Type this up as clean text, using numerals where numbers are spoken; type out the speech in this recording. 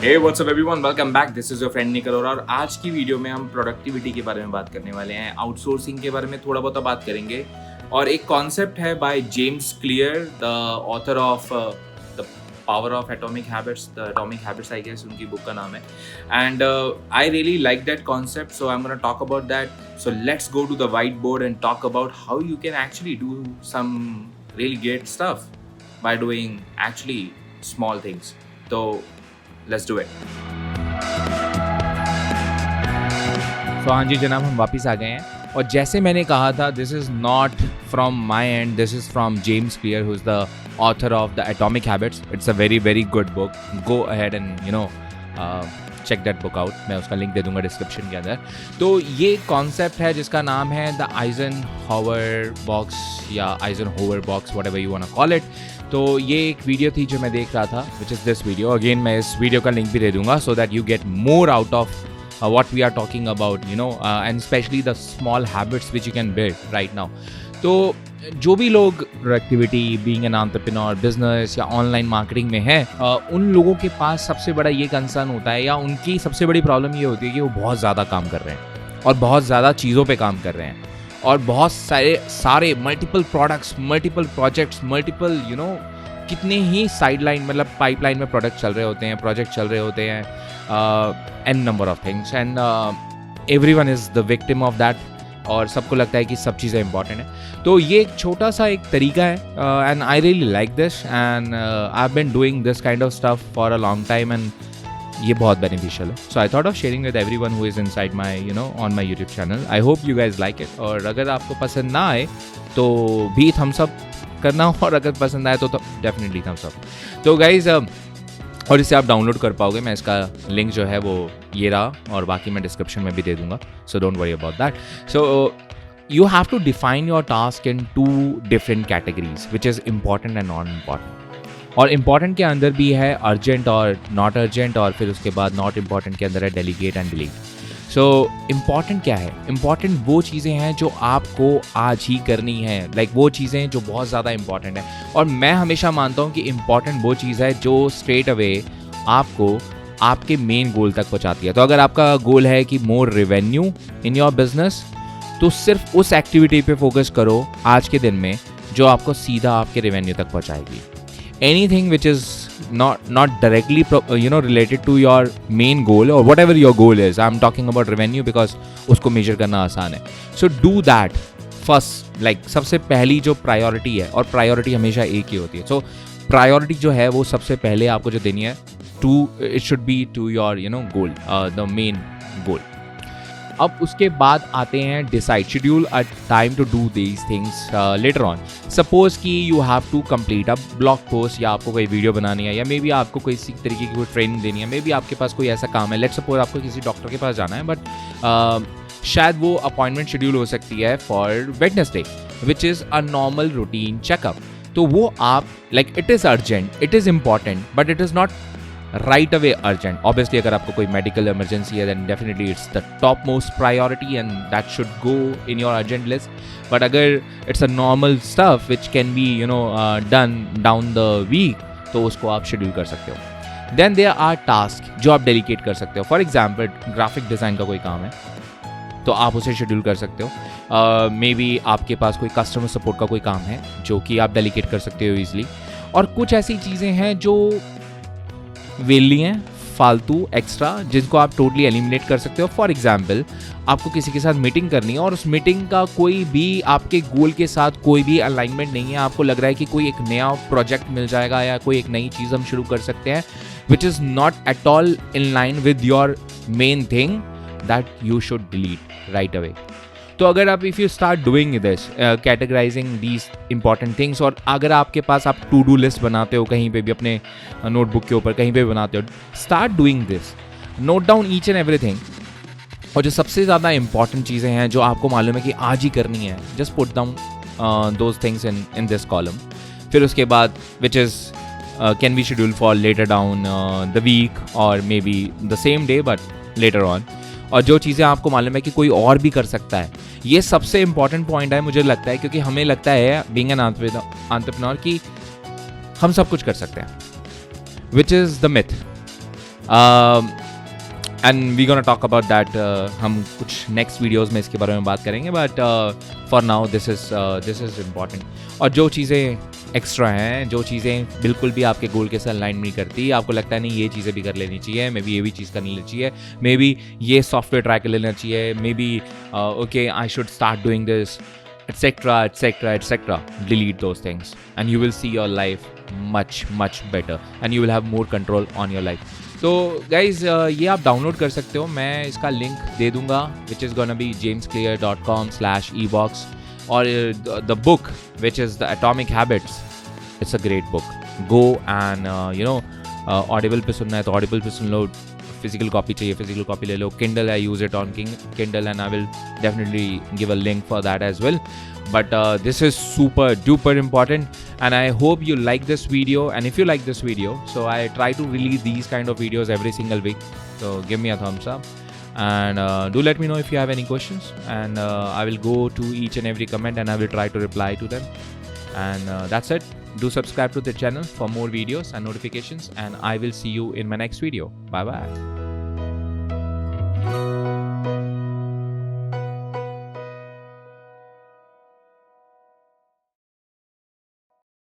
Hey, what's up everyone? Welcome back. This is your friend निकल और आज की वीडियो में हम प्रोडक्टिविटी के बारे में बात करने वाले हैं, आउटसोर्सिंग के बारे में थोड़ा बहुत बात करेंगे और एक कॉन्सेप्ट है by James Clear, the author of the power of atomic habits, the atomic habits I guess उनकी बुक का नाम है and I really like that concept, so I am gonna talk about that. So let's go to the whiteboard and talk about how you can actually do some really great stuff by doing actually small things. तो Let's do it. तो हाँ जी जनाब, हम वापस आ गए हैं और जैसे मैंने कहा था, this is not from my end, this is from James Clear who is the author of the atomic habits. It's a very very good book. Go ahead and check that book out. मैं उसका link दे दूंगा description के अंदर. तो ये concept है जिसका नाम है द आइजनहोवर बॉक्स या Eisenhower box, whatever you want to call it. तो ये एक वीडियो थी जो मैं देख रहा था, which is this video. Again मैं इस वीडियो का लिंक भी दे दूंगा so that you get more out of what we are talking about, and especially the small habits which you can build right now. तो जो भी लोग productivity, being an entrepreneur, business या ऑनलाइन मार्केटिंग में है, उन लोगों के पास सबसे बड़ा ये कंसर्न होता है या उनकी सबसे बड़ी प्रॉब्लम ये होती है कि वो बहुत ज़्यादा काम कर रहे हैं और बहुत ज़्यादा चीज़ों पे काम कर रहे हैं और बहुत सारे multiple products, multiple projects, multiple कितने ही साइडलाइन मतलब पाइपलाइन में प्रोडक्ट चल रहे होते हैं, प्रोजेक्ट चल रहे होते हैं, an number of things and everyone is the victim of that. और सबको लगता है कि सब चीज़ें इंपॉर्टेंट है. तो ये एक छोटा सा एक तरीका है and I really like this and I have been doing this kind of stuff for a long time and ये बहुत बेनिफिशियल है. So I thought of sharing with everyone who is inside my on my YouTube channel. I hope you guys like it. और अगर आपको पसंद ना आए तो भी थम्स अप करना, और अगर पसंद आए तो डेफिनेटली थम्स अप. तो गाइज और इसे आप डाउनलोड कर पाओगे. मैं इसका लिंक जो है वो ये रहा और बाकी मैं डिस्क्रिप्शन में भी दे दूंगा. So don't worry about that. So you have to define your task in two different categories, which is important and non important. और important के अंदर भी है urgent और not urgent, और फिर उसके बाद not important के अंदर है delegate and delete. So important क्या है? important वो चीज़ें हैं जो आपको आज ही करनी है, like वो चीज़ें जो बहुत ज़्यादा important है. और मैं हमेशा मानता हूँ कि important वो चीज़ है जो straight away आपको आपके मेन गोल तक पहुँचाती है. तो अगर आपका गोल है कि more revenue in your business, तो सिर्फ उस एक्टिविटी पे फोकस करो आज के दिन में जो आपको सीधा आपके रेवेन्यू तक पहुंचाएगी. Anything which is not directly related to your main goal और whatever your goal is. I am talking about revenue because उसको मेजर करना आसान है. So do that first. Like सबसे पहली जो प्रायोरिटी है, और प्रायोरिटी हमेशा एक ही होती है. सो प्रायोरिटी जो है वो सबसे पहले आपको जो देनी है, it should be to your goal, the main goal. अब उसके बाद आते हैं decide, schedule a time to do these things later on. Suppose कि you have to complete a blog post, या आपको कोई वीडियो बनानी है, या मे बी आपको कोई इसी तरीके की कोई ट्रेनिंग देनी है, मे बी आपके पास कोई ऐसा काम है. लेट्स सपोज आपको किसी डॉक्टर के पास जाना है, बट शायद वो अपॉइंटमेंट शेड्यूल हो सकती है for Wednesday, which is a normal routine checkup. तो वो आप like it is urgent, it is important, but it is not right away urgent. Obviously अगर आपको कोई medical emergency है then definitely it's the top most priority and that should go in your urgent list. But अगर it's a normal stuff which can be done down the week, तो उसको आप schedule कर सकते हो. Then there are tasks जो आप delegate कर सकते हो. For example graphic design का कोई काम है तो आप उसे शेड्यूल कर सकते हो. मे बी आपके पास कोई कस्टमर सपोर्ट का कोई काम है जो कि आप डेलीकेट कर सकते हो ईजिली. और कुछ ऐसी चीज़ें हैं जो वेली हैं, फालतू, एक्स्ट्रा, जिनको आप टोटली एलिमिनेट कर सकते हो. फॉर एग्जाम्पल आपको किसी के साथ मीटिंग करनी है और उस मीटिंग का कोई भी आपके गोल के साथ कोई भी अलाइनमेंट नहीं है. आपको लग रहा है कि कोई एक नया प्रोजेक्ट मिल जाएगा या कोई एक नई चीज़ हम शुरू कर सकते हैं which is not at all in line with your main thing, that you should delete right away. तो अगर आप if you start doing this, categorising these important things, और अगर आपके पास आप टू डू लिस्ट बनाते हो कहीं पे भी, अपने नोटबुक के ऊपर कहीं पे भी बनाते हो, start doing this, note down each and everything. और जो सबसे ज़्यादा इंपॉर्टेंट चीज़ें हैं जो आपको मालूम है कि आज ही करनी है, just put down those things in this column. फिर उसके बाद which is can be schedule for later down the week और maybe the same day but later on. और जो चीज़ें आपको मालूम है कि कोई और भी कर सकता है, ये सबसे इंपॉर्टेंट पॉइंट है मुझे लगता है, क्योंकि हमें लगता है बीइंग एन एंटरप्रेन्योर कि हम सब कुछ कर सकते हैं, which is the myth. And we gonna talk about that, हम कुछ नेक्स्ट वीडियोज़ में इसके बारे में बात करेंगे, but for now this is important. और जो चीज़ें एक्स्ट्रा हैं, जो चीज़ें बिल्कुल भी आपके गोल के साथ अलाइन नहीं करती, आपको लगता है नहीं ये चीज़ें भी कर लेनी चाहिए, मे बी ये भी चीज़ कर लेनी चाहिए, मे बी ये सॉफ्टवेयर ट्राई कर लेना चाहिए, may be okay I should start doing this, etcetera etcetera etcetera. Delete those things and you will see your life much better and you will have more control on your life. तो guys ये आप download कर सकते हो, मैं इसका link दे दूंगा, which is gonna be jamesclear.com/ebox. और the book which is the atomic habits, it's a great book. Go and Audible पे सुनना है तो ऑडिबल पे सुन लो, फिजिकल कॉपी चाहिए फिजिकल कॉपी ले लो. Kindle, I use it on Kindle and I will definitely give a link for that as well. But this is super duper important and I hope you like this video. And if you like this video, so I try to release these kind of videos every single week, so give me a thumbs up and do let me know if you have any questions, and I will go to each and every comment and I will try to reply to them. And that's it. Do subscribe to the channel for more videos and notifications, and I will see you in my next video. Bye bye.